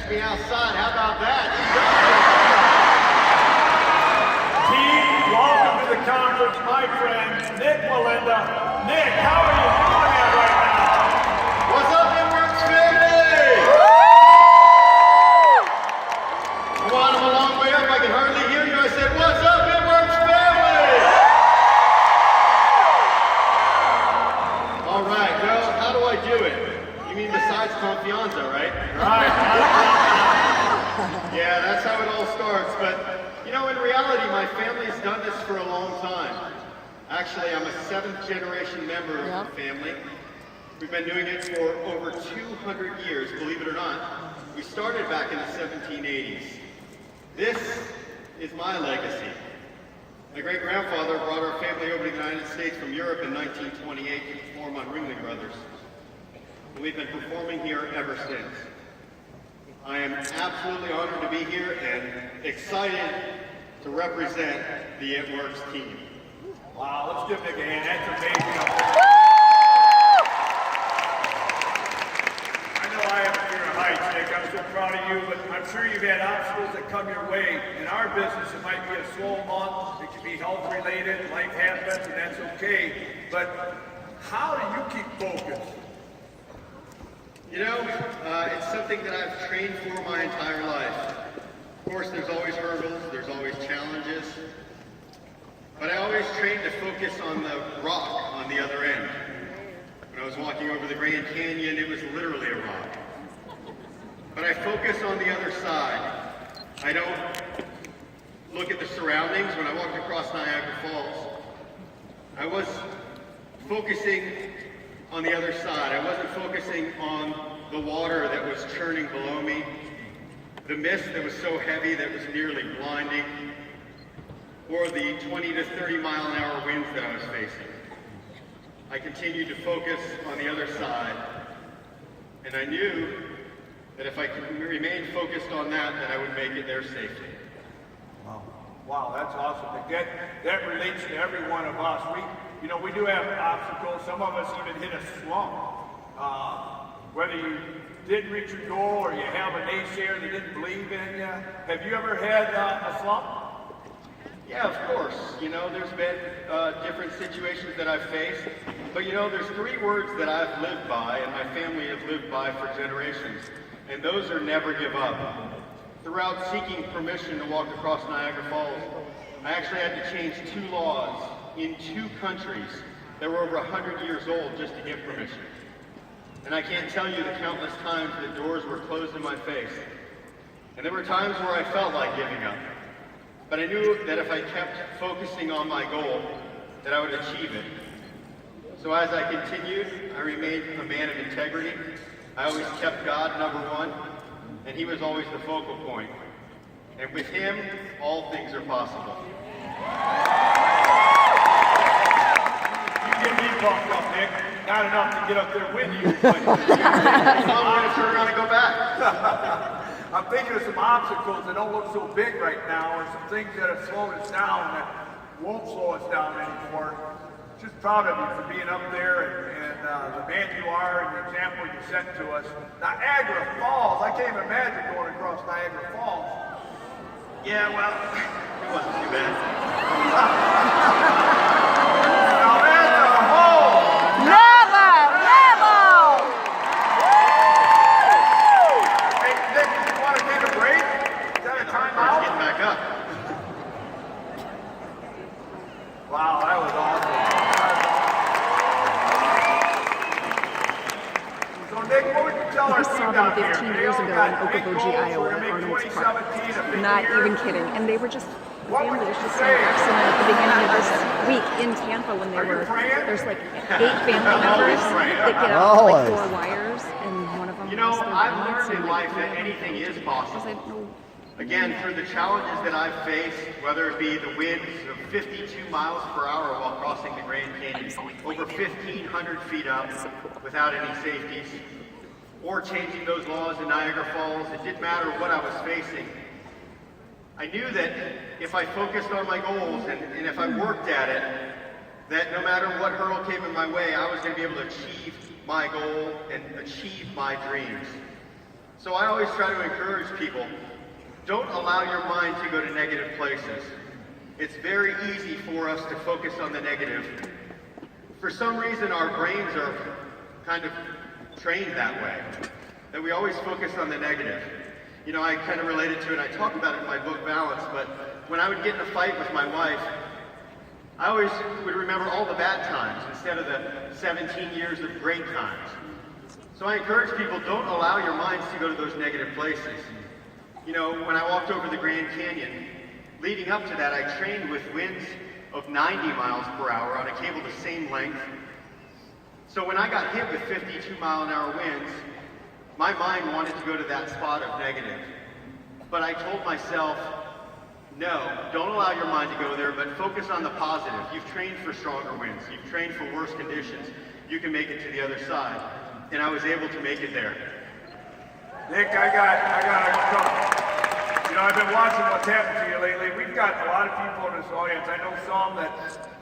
catch me outside. How about that? Team, welcome to the conference, my friend, Nik Wallenda. Nik, how are you doing that right now? What's up, Inworks family? Come on, I'm a long way up. I can hardly hear you. I said, what's up, Inworks family? All right, well, how do I do it? You mean besides confianza, right? Right. Yeah, that's how it all starts. But, you know, in reality, my family's done this for a long time. Actually, I'm a 7th generation member of the family. We've been doing it for over 200 years, believe it or not. We started back in the 1780s. This is my legacy. My great-grandfather brought our family over to the United States from Europe in 1928 to perform on Ringling Brothers. And we've been performing here ever since. I am absolutely honored to be here and excited to represent the It Works team. Wow, let's give Nik a hand. That's amazing. I know I have a fear of heights, Nik. I'm so proud of you, but I'm sure you've had obstacles that come your way. In our business, it might be a slow month. It can be health-related. Life happens, and that's okay. But how do you keep focused? You know, it's something that I've trained for my entire life. Of course, there's always hurdles, there's always challenges, but I always trained to focus on the rock on the other end. When I was walking over the Grand Canyon, it was literally a rock. But I focus on the other side. I don't look at the surroundings. When I walked across Niagara Falls, I was focusing on the other side. I wasn't focusing on the water that was churning below me, the mist that was so heavy that was nearly blinding, or the 20 to 30 mile an hour winds that I was facing. I continued to focus on the other side, and I knew that if I could remain focused on that, that I would make it there safely. Wow, that's awesome. That relates to every one of us. We do have obstacles. Some of us even hit a slump. Whether you didn't reach your goal or you have a naysayer that didn't believe in you. Have you ever had a slump? Yeah, of course. You know, there's been different situations that I've faced. But you know, there's 3 words that I've lived by and my family has lived by for generations. And those are never give up. Throughout seeking permission to walk across Niagara Falls, I actually had to change 2 laws in 2 countries that were over 100 years old just to get permission. And I can't tell you the countless times that doors were closed in my face. And there were times where I felt like giving up. But I knew that if I kept focusing on my goal, that I would achieve it. So as I continued, I remained a man of integrity. I always kept God number 1, and He was always the focal point. And with Him, all things are possible. You get me pumped up, Nik. Not enough to get up there with you, but I'm going to turn around and go back. I'm thinking of some obstacles that don't look so big right now, or some things that have slowed us down that won't slow us down anymore. Just proud of you for being up there and the man you are and the example you set to us. Niagara Falls, I can't even imagine going across Niagara Falls. Yeah, well, it wasn't too bad. Now that's a hole! Hey, Nik, you want to take a break? Is that a timeout? Getting back up. Wow, that was awesome. So Nik, what would you tell our team down here? 15 years ago in Okoboji, Iowa, at Arnold's Park. Not even kidding. And they were just, the family was just so excellent at the beginning of this week in Tampa when they were, there's like 8 family members that get out with like 4 wires and one of them You know, has their I've donuts learned in and life like, that anything is because possible. I don't know. Again, through the challenges that I've faced, whether it be the winds of 52 miles per hour while crossing the Grand Canyon, over 1,500 feet up without any safeties, or changing those laws in Niagara Falls, it didn't matter what I was facing. I knew that if I focused on my goals and if I worked at it, that no matter what hurdle came in my way, I was going to be able to achieve my goal and achieve my dreams. So I always try to encourage people, don't allow your mind to go to negative places. It's very easy for us to focus on the negative. For some reason, our brains are kind of trained that way, that we always focus on the negative. You know, I kind of related to it, I talk about it in my book, Balance, but when I would get in a fight with my wife, I always would remember all the bad times instead of the 17 years of great times. So I encourage people, don't allow your minds to go to those negative places. You know, when I walked over the Grand Canyon, leading up to that, I trained with winds of 90 miles per hour on a cable the same length. So when I got hit with 52-mile-an-hour winds, my mind wanted to go to that spot of negative. But I told myself, no, don't allow your mind to go there, but focus on the positive. You've trained for stronger winds. You've trained for worse conditions. You can make it to the other side. And I was able to make it there. Nick, I got a you know, I've been watching what's happened to you lately. We've got a lot of people in this audience. I know some that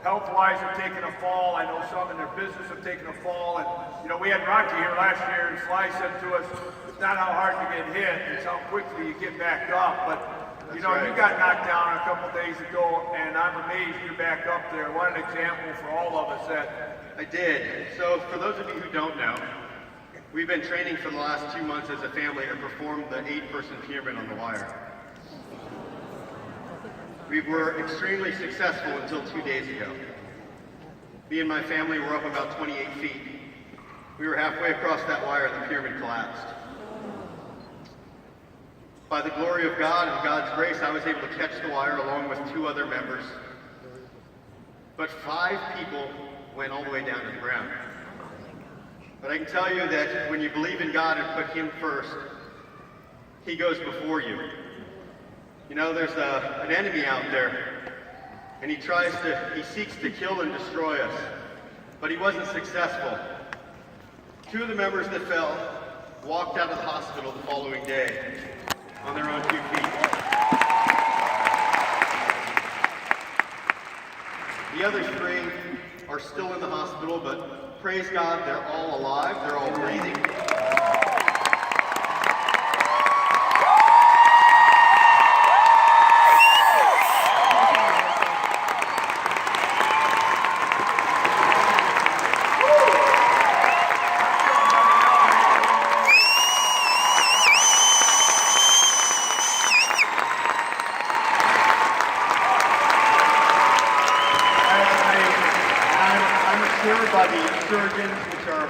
health-wise have taken a fall. I know some in their business have taken a fall. And, you know, we had Rocky here last year, and Sly said to us, it's not how hard you get hit, it's how quickly you get back up. But, you know, you got knocked down a couple days ago, and I'm amazed you're back up there. What an example for all of us that... I did. So, for those of you who don't know, we've been training for the last 2 months as a family to perform the 8-person pyramid on the wire. We were extremely successful until 2 days ago. Me and my family were up about 28 feet. We were halfway across that wire and the pyramid collapsed. By the glory of God and God's grace, I was able to catch the wire along with 2 other members. But 5 people went all the way down to the ground. But I can tell you that when you believe in God and put Him first, He goes before you. You know, there's an enemy out there, and he seeks to kill and destroy us, but he wasn't successful. 2 of the members that fell walked out of the hospital the following day on their own 2 feet. The other 3 are still in the hospital, but praise God, they're all alive, they're all breathing. By the surgeons, which are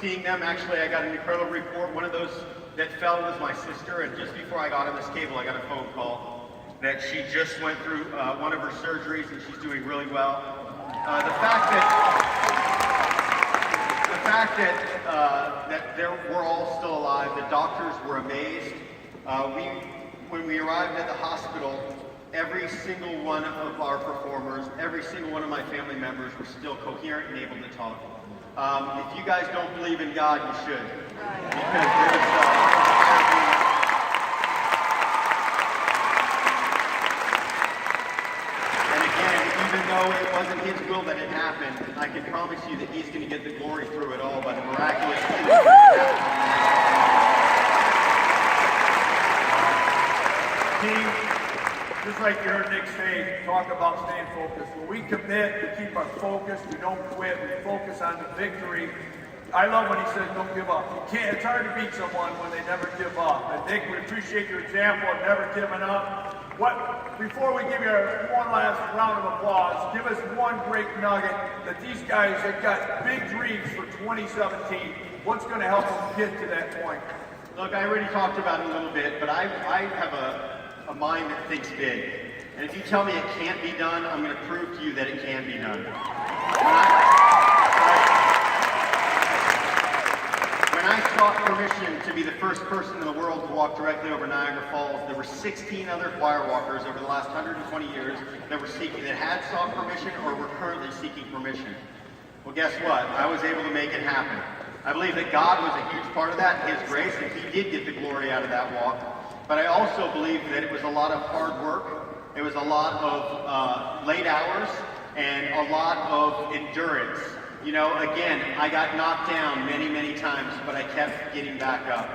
seeing them. Actually, I got an incredible report. One of those that fell was my sister, and just before I got on this cable, I got a phone call that she just went through one of her surgeries, and she's doing really well. The fact that we're all still alive, the doctors were amazed. When we arrived at the hospital, every single one of our performers, every single one of my family members were still coherent and able to talk. If you guys don't believe in God, you should. Because and again, even though it wasn't His will that it happened, I can promise you that He's going to get the glory through it all by the miraculous things that happened. Just like you heard Nick say, talk about staying focused. When we commit to keep our focus, we don't quit, we focus on the victory. I love when he says don't give up. You can't, it's hard to beat someone when they never give up. And Nick, we appreciate your example of never giving up. Before we give you one last round of applause, give us one great nugget that these guys have got big dreams for 2017. What's going to help them get to that point? Look, I already talked about it a little bit, but I have a mind that thinks big. And if you tell me it can't be done, I'm going to prove to you that it can be done. When I sought permission to be the first person in the world to walk directly over Niagara Falls, there were 16 other wire walkers over the last 120 years that had sought permission or were currently seeking permission. Well, guess what? I was able to make it happen. I believe that God was a huge part of that, His grace, and He did get the glory out of that walk. But I also believe that it was a lot of hard work, it was a lot of late hours, and a lot of endurance. You know, again, I got knocked down many, many times, but I kept getting back up.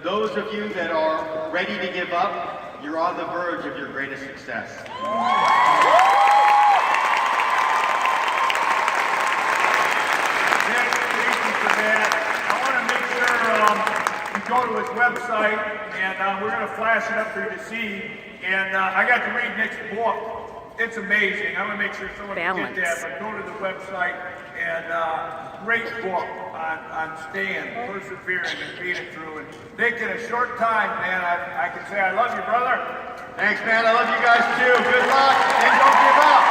Those of you that are ready to give up, you're on the verge of your greatest success. I want to make sure you go to his website, and we're going to flash it up for you to see. And I got to read Nick's book. It's amazing. I'm going to make sure someone can get that. But go to the website, and great book on staying, persevering, and being it through. And Nick, in a short time, man, I can say I love you, brother. Thanks, man. I love you guys too. Good luck, and don't give up.